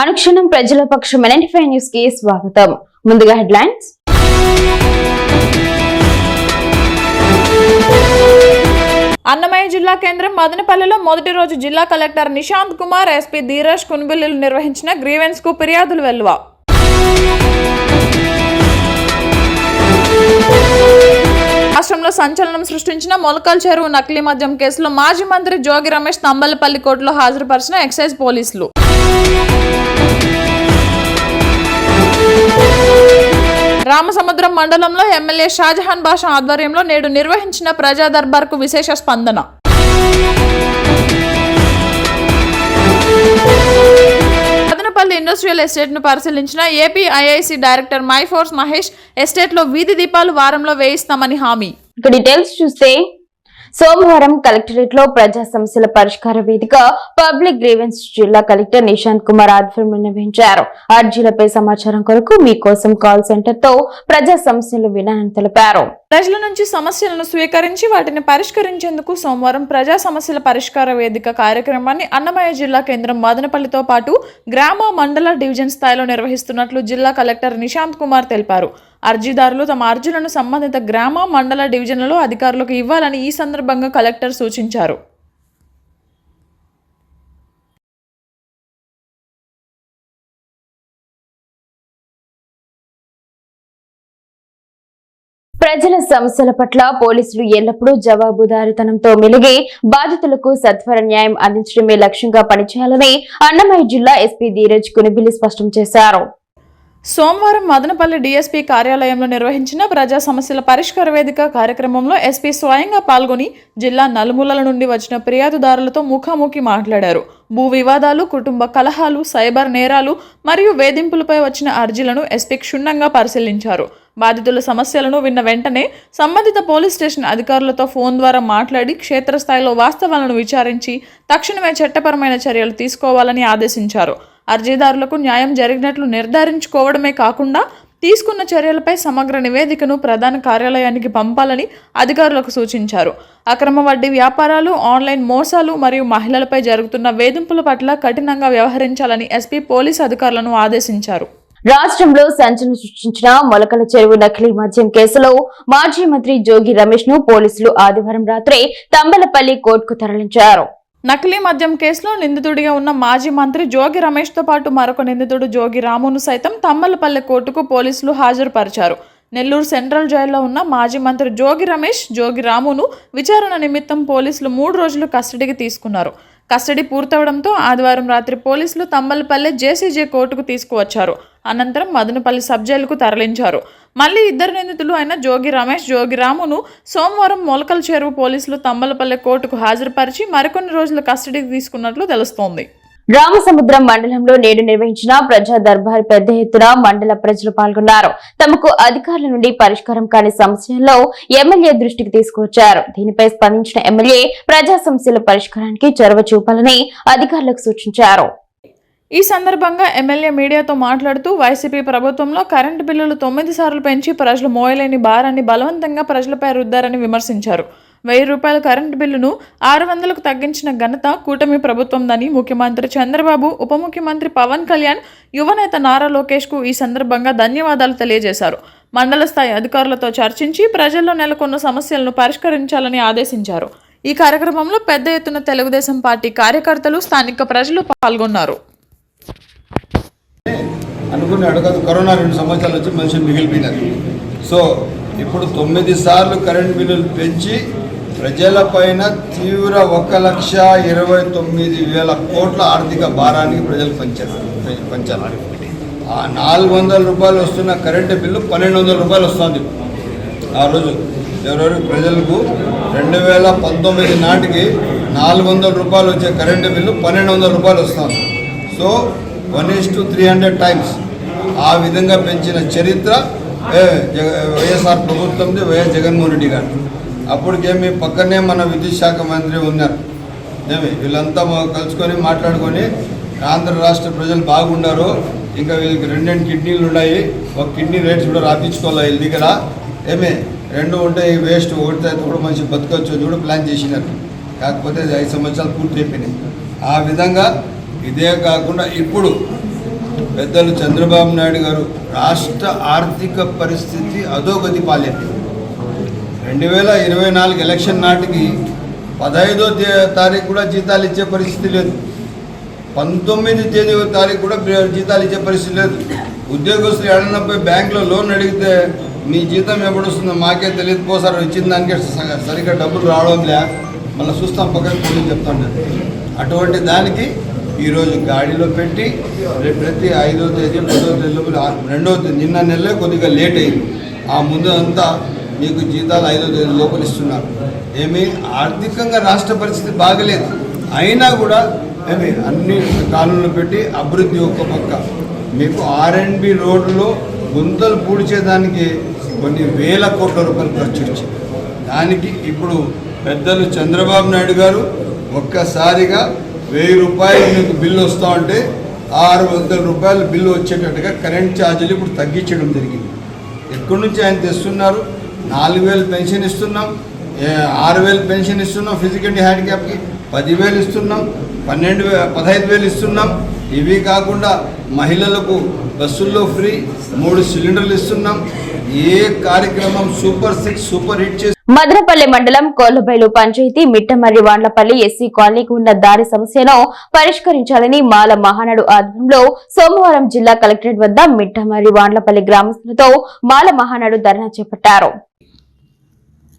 అనుక్షణం ప్రజల పక్షం 95 న్యూస్ కి స్వాగతం. ముందుగా హెడ్లైన్స్. అన్నమయ్య జిల్లా కేంద్రం మదనపల్లిలో మొదటి రోజు జిల్లా కలెక్టర్ నిశాంత్ కుమార్, ఎస్పీ ధీరజ్ కున్బిల్లులు నిర్వహించిన గ్రీవెన్స్ కు ఫిర్యాదులు వెల్లువ. రాష్ట్రంలో సంచలనం సృష్టించిన మొలకల్ చెరువు నకిలీ మద్యం కేసులో మాజీ మంత్రి జోగి రమేష్ తంబలపల్లి కోర్టులో హాజరుపరిచిన ఎక్సైజ్ పోలీసులు. రామసముద్రం మండలంలో ఎమ్మెల్యే షాజహాన్ బాషా ఆధ్వర్యంలో నేడు నిర్వహించిన ప్రజా దర్బార్కు విశేష స్పందన. మదనపల్లి ఇండస్ట్రియల్ ఎస్టేట్ ను పరిశీలించిన ఏపీ ఐఐసి డైరెక్టర్ మైఫోర్స్ మహేష్, ఎస్టేట్ లో వీధి దీపాలు వారంలో వేయిస్తామని హామీ. డీటెయిల్స్ చూస్తే సోమవారం కలెక్టరేట్ లో ప్రజా సమస్యల పరిష్కార వేదిక పబ్లిక్ గ్రీవెన్స్ జిల్లా కలెక్టర్ నిశాంత్ కుమార్ ఆధ్వర్యంలో నిర్వహించారు. అర్జీలపై సమాచారం కొరకు మీకోసం కాల్ సెంటర్ తో ప్రజా సమస్యలు వినాలని తెలిపారు. ప్రజల నుంచి సమస్యలను స్వీకరించి వాటిని పరిష్కరించేందుకు సోమవారం ప్రజా సమస్యల పరిష్కార వేదిక కార్యక్రమాన్ని అన్నమయ్య జిల్లా కేంద్రం మదనపల్లితో పాటు గ్రామ మండల డివిజన్ స్థాయిలో నిర్వహిస్తున్నట్లు జిల్లా కలెక్టర్ నిశాంత్ కుమార్ తెలిపారు. అర్జీదారులు తమ అర్జీలను సంబంధిత గ్రామ మండల డివిజన్లలో అధికారులకు ఇవ్వాలని ఈ సందర్భంగా కలెక్టర్ సూచించారు. ప్రజల సమస్యల పట్ల పోలీసులు ఎల్లప్పుడూ జవాబుదారీతనంతో మెలిగి బాధితులకు సత్వర న్యాయం అందించడమే లక్ష్యంగా పనిచేయాలని అన్నమయ్య జిల్లా ఎస్పీ ధీరజ్ కున్బిల్లు స్పష్టం చేశారు. సోమవారం మదనపల్లి డీఎస్పీ కార్యాలయంలో నిర్వహించిన ప్రజా సమస్యల పరిష్కార వేదిక కార్యక్రమంలో ఎస్పీ స్వయంగా పాల్గొని జిల్లా నలుమూలల నుండి వచ్చిన ఫిర్యాదుదారులతో ముఖాముఖి మాట్లాడారు. భూ వివాదాలు, కుటుంబ కలహాలు, సైబర్ నేరాలు మరియు వేధింపులపై వచ్చిన అర్జీలను ఎస్పీ క్షుణ్ణంగా పరిశీలించారు. బాధితుల సమస్యలను విన్న వెంటనే సంబంధిత పోలీస్ స్టేషన్ అధికారులతో ఫోన్ ద్వారా మాట్లాడి క్షేత్రస్థాయిలో వాస్తవాలను విచారించి తక్షణమే చట్టపరమైన చర్యలు తీసుకోవాలని ఆదేశించారు. అర్జీదారులకు న్యాయం జరిగినట్లు నిర్ధారించుకోవడమే కాకుండా తీసుకున్న చర్యలపై సమగ్ర నివేదికను ప్రధాన కార్యాలయానికి పంపాలని అధికారులకు సూచించారు. అక్రమ వడ్డీ వ్యాపారాలు, ఆన్లైన్ మోసాలు మరియు మహిళలపై జరుగుతున్న వేధింపుల పట్ల కఠినంగా వ్యవహరించాలని ఎస్పీ పోలీసు అధికారులను ఆదేశించారు. రాష్ట్రంలో సంచలనం సృష్టించిన మొలకల చెరువు నకిలీ మద్యం కేసులో మాజీ మంత్రి జోగి రమేష్ ను పోలీసులు ఆదివారం రాత్రి తంబలపల్లి కోర్టుకు తరలించారు. నకిలీ మద్యం కేసులో నిందితుడిగా ఉన్న మాజీ మంత్రి జోగి రమేష్ తో పాటు మరొక నిందితుడు జోగి రామును సైతం తంబలపల్లి కోర్టుకు పోలీసులు హాజరుపరిచారు. నెల్లూరు సెంట్రల్ జైల్లో ఉన్న మాజీ మంత్రి జోగి రమేష్, జోగి రామును విచారణ నిమిత్తం పోలీసులు 3 రోజులు కస్టడీకి తీసుకున్నారు. కస్టడీ పూర్తవడంతో ఆదివారం రాత్రి పోలీసులు తంబలపల్లి జేసీజే కోర్టుకు తీసుకువచ్చారు. అనంతరం మదనపల్లి సబ్ జైలుకు తరలించారు. మళ్లీ ఇద్దరు నిందితులు అయిన జోగి రమేష్, జోగి రామును సోమవారం మొలకల చెరువు పోలీసులు తంబలపల్లి కోర్టుకు హాజరుపరిచి మరికొన్ని రోజులు కస్టడీకి తీసుకున్నట్లు తెలుస్తోంది. రామసముద్రం మండలంలో నేడు నిర్వహించిన ప్రజా దర్బార్ పెద్ద ఎత్తున మండల ప్రజలు పాల్గొన్నారు. తమకు అధికారుల నుండి పరిష్కారం కాని సమస్యల్లో ఎమ్మెల్యే దృష్టికి తీసుకువచ్చారు. దీనిపై స్పందించిన ఎమ్మెల్యే ప్రజా సమస్యల పరిష్కారానికి చొరవ చూపాలని అధికారులకు సూచించారు. ఈ సందర్భంగా ఎమ్మెల్యే మీడియాతో మాట్లాడుతూ వైసీపీ ప్రభుత్వంలో కరెంటు బిల్లులు 9 సార్లు పెంచి ప్రజలు మోయలేని భారాన్ని బలవంతంగా ప్రజలపై రుద్దారని విమర్శించారు. 1000 రూపాయల కరెంటు బిల్లును 600కు తగ్గించిన ఘనత కూటమి ప్రభుత్వందని ముఖ్యమంత్రి చంద్రబాబు, ఉప ముఖ్యమంత్రి పవన్ కళ్యాణ్, యువనేత నారా లోకేష్ కు ఈ సందర్భంగా ధన్యవాదాలు తెలియజేశారు. మండల స్థాయి అధికారులతో చర్చించి ప్రజల్లో నెలకొన్న సమస్యలను పరిష్కరించాలని ఆదేశించారు. ఈ కార్యక్రమంలో పెద్ద ఎత్తున తెలుగుదేశం పార్టీ కార్యకర్తలు, స్థానిక ప్రజలు పాల్గొన్నారు. అనుకుని అడగదు, కరోనా 2 సంవత్సరాలు వచ్చి మనుషులు మిగిలిపోయినారు. సో ఇప్పుడు 9 సార్లు కరెంట్ బిల్లులు పెంచి ప్రజలపైన తీవ్ర 1,29,000 కోట్ల ఆర్థిక భారానికి ప్రజలు పంచారు. ఆ 400 రూపాయలు వస్తున్న కరెంటు బిల్లు 1,200 రూపాయలు వస్తుంది. ఆ రోజు ఎవరెవరు ప్రజలకు 2019 నాటికి 400 రూపాయలు వచ్చే కరెంటు బిల్లు 1,200 రూపాయలు వస్తుంది. సో 1:300 టైమ్స్ ఆ విధంగా పెంచిన చరిత్ర వైఎస్ఆర్ ప్రభుత్వంది, వైఎస్ జగన్మోహన్ రెడ్డి గారు. అప్పటికేమి పక్కనే మన విద్యుత్ శాఖ మంత్రి ఉన్నారు. వీళ్ళంతా కలుసుకొని మాట్లాడుకొని ఆంధ్ర రాష్ట్ర ప్రజలు బాగుండారు, ఇంకా వీళ్ళకి 2 కిడ్నీలు ఉన్నాయి, ఒక కిడ్నీ రేట్స్ కూడా రాపించుకోవాలి వీళ్ళ దగ్గర. రెండు ఉంటే వేస్ట్, ఒకటి కూడా మంచి బతకొచ్చు కూడా ప్లాన్ చేసినారు. కాకపోతే 5 సంవత్సరాలు పూర్తి అయిపోయినాయి. ఆ విధంగా ఇదే కాకుండా ఇప్పుడు పెద్దలు చంద్రబాబు నాయుడు గారు రాష్ట్ర ఆర్థిక పరిస్థితి అధోగతి పాలైంది. 2024 ఎలక్షన్ నాటికి 15వ తారీఖు కూడా జీతాలు ఇచ్చే పరిస్థితి లేదు, 19వ తారీఖు కూడా జీతాలు ఇచ్చే పరిస్థితి లేదు. ఉద్యోగస్తులు ఏడనపై బ్యాంకులో లోన్ అడిగితే మీ జీతం ఎప్పుడు వస్తుందో మాకే తెలియదు పో సార్, ఇచ్చిన దానికే సరిగ్గా డబ్బులు రావడం లే, మళ్ళీ చూస్తాం పక్కన పోయి చెప్తాను. అటువంటి దానికి ఈరోజు గాడిలో పెట్టి ప్రతి 5వ తేదీ 10వ తేదీ 2వ తేదీ నిన్న నెలలే కొద్దిగా లేట్ అయింది, ఆ ముందు అంతా మీకు జీతాలు 5వ తేదీ లోపల ఇస్తున్నారు. ఏమి ఆర్థికంగా రాష్ట్ర పరిస్థితి బాగలేదు, అయినా కూడా ఏమి అన్ని కాలంలో పెట్టి అభివృద్ధి ఒక్క పక్క మీకు R&B రోడ్లో గుంతలు పూడ్చేదానికి కొన్ని వేల కోట్ల రూపాయలు ఖర్చు వచ్చింది. దానికి ఇప్పుడు పెద్దలు చంద్రబాబు నాయుడు గారు ఒక్కసారిగా 1000 రూపాయలు మీకు బిల్లు వస్తూ ఉంటే 600 రూపాయలు బిల్లు వచ్చేటట్టుగా కరెంట్ ఛార్జీలు ఇప్పుడు తగ్గించడం జరిగింది. ఎక్కడి నుంచి ఆయన తెస్తున్నారు? 4000 పెన్షన్ ఇస్తున్నాం, 6000 పెన్షన్ ఇస్తున్నాం, ఫిజికల్ హ్యాండిక్యాప్కి 10,000 ఇస్తున్నాం, 15,000 ఇస్తున్నాం. ఇవి కాకుండా మహిళలకు బస్సుల్లో ఫ్రీ 3 సిలిండర్లు ఇస్తున్నాం. ఏ కార్యక్రమం సూపర్ 6 సూపర్ హిట్ చేసి మదనపల్లి మండలం కోళ్లబైలు పంచాయతీ మిట్టమర్రి వాండ్లపల్లి ఎస్సీ కాలనీకి ఉన్న దారి సమస్యను పరిష్కరించాలని మాల మహానాడు ఆధ్వర్యంలో సోమవారం జిల్లా కలెక్టరేట్ వద్ద మిట్టమర్రి వాండ్లపల్లి గ్రామస్తులతో మాల మహానాడు ధర్నా చేపట్టారు.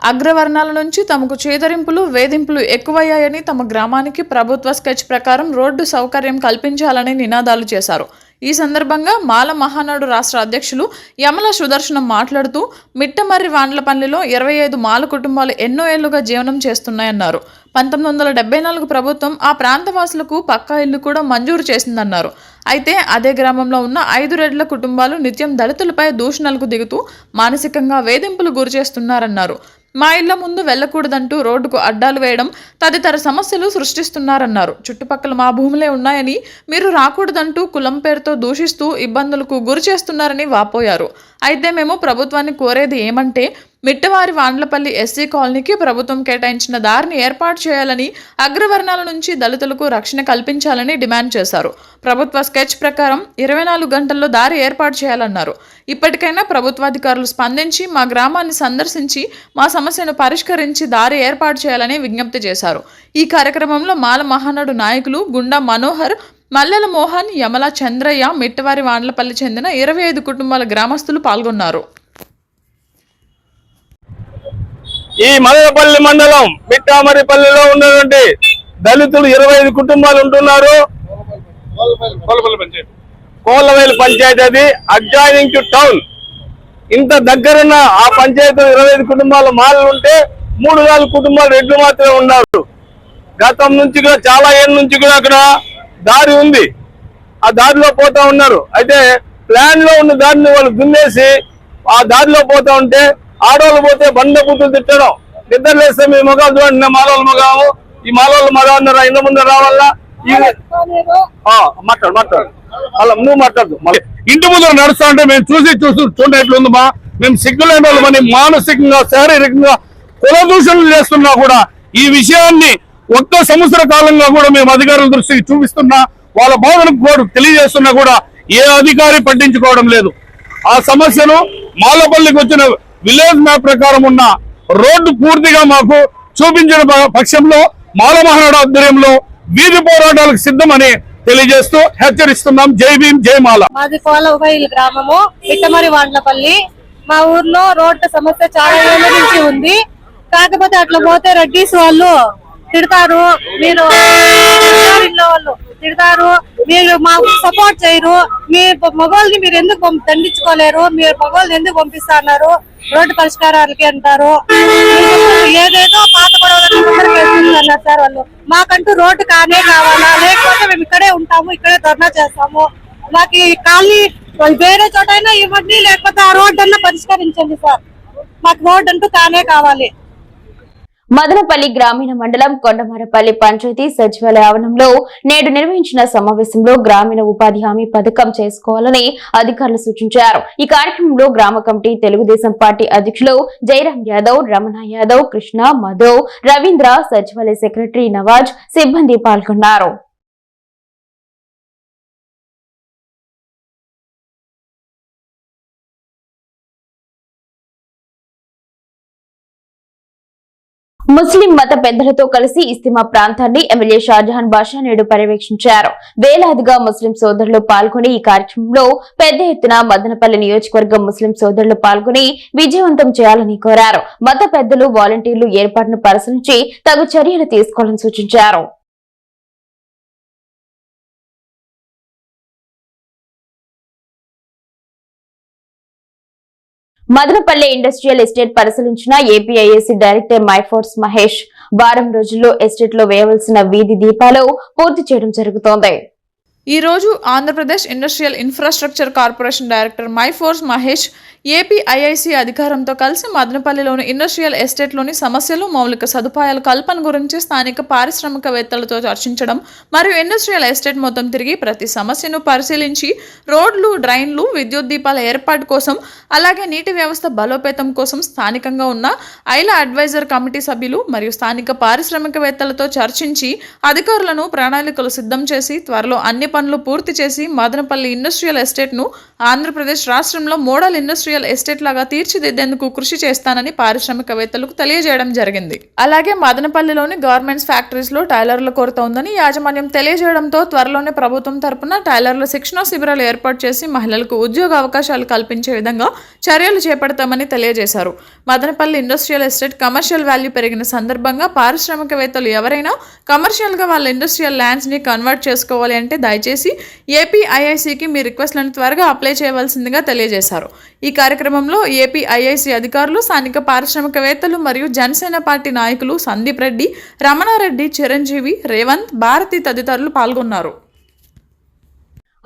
అగ్రవర్ణాల నుంచి తమకు చేదరింపులు వేధింపులు ఎక్కువయ్యాయని, తమ గ్రామానికి ప్రభుత్వ స్కెచ్ ప్రకారం రోడ్డు సౌకర్యం కల్పించాలని నినాదాలు చేశారు. ఈ సందర్భంగా మాల మహానాడు రాష్ట్ర అధ్యక్షులు యమల సుదర్శనం మాట్లాడుతూ మిట్టమర్రి వాండ్లపల్లిలో 25 మాల కుటుంబాలు ఎన్నో ఏళ్లుగా జీవనం చేస్తున్నాయన్నారు. 1974 ప్రభుత్వం ఆ ప్రాంతవాసులకు పక్కా ఇల్లు కూడా మంజూరు చేసిందన్నారు. అయితే అదే గ్రామంలో ఉన్న 5 రెడ్ల కుటుంబాలు నిత్యం దళితులపై దూషణలకు దిగుతూ మానసికంగా వేధింపులు గురిచేస్తున్నారన్నారు. మా ఇళ్ల ముందు వెళ్లకూడదంటూ రోడ్డుకు అడ్డాలు వేయడం తదితర సమస్యలు సృష్టిస్తున్నారన్నారు. చుట్టుపక్కల మా భూములే ఉన్నాయని మీరు రాకూడదంటూ కులం పేరుతో దూషిస్తూ ఇబ్బందులకు గురి చేస్తున్నారని వాపోయారు. అయితే మేము ప్రభుత్వాన్ని కోరేది ఏమంటే మిట్టవారి వాండ్లపల్లి ఎస్సీ కాలనీకి ప్రభుత్వం కేటాయించిన దారిని ఏర్పాటు చేయాలని, అగ్రవర్ణాల నుంచి దళితులకు రక్షణ కల్పించాలని డిమాండ్ చేశారు. ప్రభుత్వ స్కెచ్ ప్రకారం 24 గంటల్లో దారి ఏర్పాటు చేయాలన్నారు. ఇప్పటికైనా ప్రభుత్వాధికారులు స్పందించి మా గ్రామాన్ని సందర్శించి మా సమస్యను పరిష్కరించి దారి ఏర్పాటు చేయాలని విజ్ఞప్తి చేశారు. ఈ కార్యక్రమంలో మాల మహానాడు నాయకులు గుండా మనోహర్, మల్లెల మోహన్, యమల చంద్రయ్య, మిట్టవారి వాండ్లపల్లి చెందిన 25 కుటుంబాల గ్రామస్తులు పాల్గొన్నారు. ఈ మదనపల్లి మండలం మిట్టామరిపల్లిలో ఉన్నటువంటి దళితులు 25 కుటుంబాలు ఉంటున్నారు. కోళ్ళవేలు పంచాయతీ అది అడ్జాయినింగ్ టు టౌన్. ఇంత దగ్గరున్న ఆ పంచాయతీలో 25 కుటుంబాలు మాలలు ఉంటే 3-4 కుటుంబాలు రెడ్లు మాత్రమే ఉన్నారు. గతం నుంచి కూడా చాలా ఏళ్ళ నుంచి కూడా అక్కడ దారి ఉంది, ఆ దారిలో పోతా ఉన్నారు. అయితే ప్లాన్ లో ఉన్న దారిని వాళ్ళు దున్నేసి ఆ దారిలో పోతా ఉంటే ఆడవాళ్ళు పోతే బండ కూతురు తిట్టడం, నిద్ర లేస్తే మీ మగాలు చూడండి, మాలోళ్ళ మగాము, ఈ మాలోళ్ళ మగా ఉన్నారా, ఇంత ముందు రావాలా, మాట్లాడు అలా నువ్వు మాట్లాడదు. ఇంటి ముందు నడుస్తా ఉంటే మేము చూడేట్లుంది మా, మేము సిగ్గులేని వాళ్ళు మన మానసికంగా శారీరకంగా కుల దూషణలు చేస్తున్నా కూడా ఈ విషయాన్ని 1 సంవత్సర కాలంగా కూడా మేము అధికారుల దృష్టికి చూపిస్తున్నా, వాళ్ళ బాధలకు కూడా తెలియజేస్తున్నా కూడా ఏ అధికారి పట్టించుకోవడం లేదు. ఆ సమస్యను మాలపల్లికి వచ్చిన విలేజ్ మ్యాప్ ప్రకారం ఉన్న రోడ్డు పూర్తిగా మాకు చూపించిన పక్షంలో మాల మహానాడు ఆధ్వర్యంలో వీధి పోరాటాలకు సిద్ధమని తెలియజేస్తూ హెచ్చరిస్తున్నాం. జై భీమ్, జై మాల. మాది కోళ్ళబైలు గ్రామము, మిట్టమర్రి వాండ్లపల్లి. మా ఊర్లో రోడ్డు సమస్య చాలా ఏళ్ళ నుంచి ఉంది. కాకపోతే అట్లా పోతే రెడ్డిస్ వాళ్ళు తిడతారు, మీరు వాళ్ళు తిడతారు, మీరు మాకు సపోర్ట్ చేయరు, మీ మగవాళ్ళని మీరు ఎందుకు దండించుకోలేరు, మీరు మగవాళ్ళని ఎందుకు పంపిస్తున్నారు రోడ్డు పరిష్కారాలకి అంటారు. ఏదేదో పాత గొడవలు అన్నారు సార్ వాళ్ళు. మాకంటూ రోడ్డు కానే కావాలా, లేకపోతే మేము ఇక్కడే ఉంటాము, ఇక్కడే ధర్నా చేస్తాము. మాకు ఈ కాలనీ వేరే చోట అయినా ఇవ్వండి, లేకపోతే ఆ రోడ్డు అన్నా పరిష్కరించండి సార్. మాకు రోడ్డు అంటూ కానే కావాలి. మదనపల్లి గ్రామీణ మండలం కొండమరపల్లి పంచాయతీ సచివాలయ ఆవరణంలో నేడు నిర్వహించిన సమావేశంలో గ్రామీణ ఉపాధి హామీ పథకం చేసుకోవాలని అధికారులు సూచించారు. ఈ కార్యక్రమంలో గ్రామ కమిటీ, తెలుగుదేశం పార్టీ అధ్యక్షులు జయరాం యాదవ్, రమణ యాదవ్, కృష్ణ, మధు, రవీంద్ర, సచివాలయ సెక్రటరీ నవాజ్, సిబ్బంది పాల్గొన్నారు. ముస్లిం మత పెద్దలతో కలిసి ఇస్తిమా ప్రాంతాన్ని ఎమ్మెల్యే షాజహాన్ బాషా నేడు పర్యవేక్షించారు. వేలాదిగా ముస్లిం సోదరులు పాల్గొని ఈ కార్యక్రమంలో పెద్ద ఎత్తున మదనపల్లి నియోజకవర్గం ముస్లిం సోదరులు పాల్గొని విజయవంతం చేయాలని కోరారు. మత పెద్దలు వాలంటీర్లు ఏర్పాటును పరిశీలించి తగు చర్యలు తీసుకోవాలని సూచించారు. మదనపల్లె ఇండస్ట్రియల్ ఎస్టేట్ పరిశీలించిన ఏపీఐఏసీ డైరెక్టర్ మైఫోర్స్ మహేష్ వారం రోజుల్లో ఎస్టేట్ లో వేయవలసిన వీధి దీపాలు పూర్తి చేయడం జరుగుతోంది. ఈ రోజు Andhra Pradesh industrial infrastructure corporation director మైఫోర్స్ మహేష్ ఏపీఐఐసీ అధికారంతో కలిసి మదనపల్లిలోని ఇండస్ట్రియల్ ఎస్టేట్లోని సమస్యలు, మౌలిక సదుపాయాల కల్పన గురించి స్థానిక పారిశ్రామికవేత్తలతో చర్చించడం మరియు ఇండస్ట్రియల్ ఎస్టేట్ మొత్తం తిరిగి ప్రతి సమస్యను పరిశీలించి రోడ్లు, డ్రైన్లు, విద్యుత్ దీపాల ఏర్పాటు కోసం అలాగే నీటి వ్యవస్థ బలోపేతం కోసం స్థానికంగా ఉన్న ఐలా అడ్వైజర్ కమిటీ సభ్యులు మరియు స్థానిక పారిశ్రామికవేత్తలతో చర్చించి అధికారులను ప్రణాళికలు సిద్ధం చేసి త్వరలో అన్ని పనులు పూర్తి చేసి మదనపల్లి ఇండస్ట్రియల్ ఎస్టేట్ను ఆంధ్రప్రదేశ్ రాష్ట్రంలో మోడల్ ఇండస్ట్రియల్ ఎస్టేట్ లాగా తీర్చిదిద్దేందుకు కృషి చేస్తానని పారిశ్రామికవేత్తలకు తెలియజేయడం జరిగింది. అలాగే మదనపల్లిలోని గార్మెంట్స్ ఫ్యాక్టరీస్ లో టైలర్ల కొరత ఉందని యాజమాన్యం తెలియజేయడంతో త్వరలోనే ప్రభుత్వం తరపున టైలర్ల శిక్షణ శిబిరాలు ఏర్పాటు చేసి మహిళలకు ఉద్యోగ అవకాశాలు కల్పించే విధంగా చర్యలు చేపడతామని తెలియజేశారు. Madanapalle industrial estate commercial value పెరిగిన సందర్భంగా పారిశ్రామికవేత్తలు ఎవరైనా కమర్షియల్ గా వాళ్ళ ఇండస్ట్రియల్ ల్యాండ్స్ ని కన్వర్ట్ చేసుకోవాలి అంటే దయచేసి ఏపీఐఐసీకి మీ రిక్వెస్ట్లను త్వరగా అప్లై చేయవలసిందిగా తెలియజేశారు. ఈ కార్యక్రమంలో ఏపీఐఐసీ అధికారులు, స్థానిక పారిశ్రామికవేత్తలు మరియు జనసేన పార్టీ నాయకులు సందీప్ రెడ్డి, రమణారెడ్డి, చిరంజీవి, రేవంత్, భారతి తదితరులు పాల్గొన్నారు.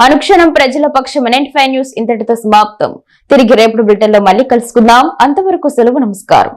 అనుక్షణం ప్రజల పక్షం NN5 న్యూస్ ఇంతటితో సమాప్తం. తిరిగి రేపటి బ్రిటన్లో మళ్ళీ కలుసుకుందాం. అంతవరకు సెలవు. నమస్కారం.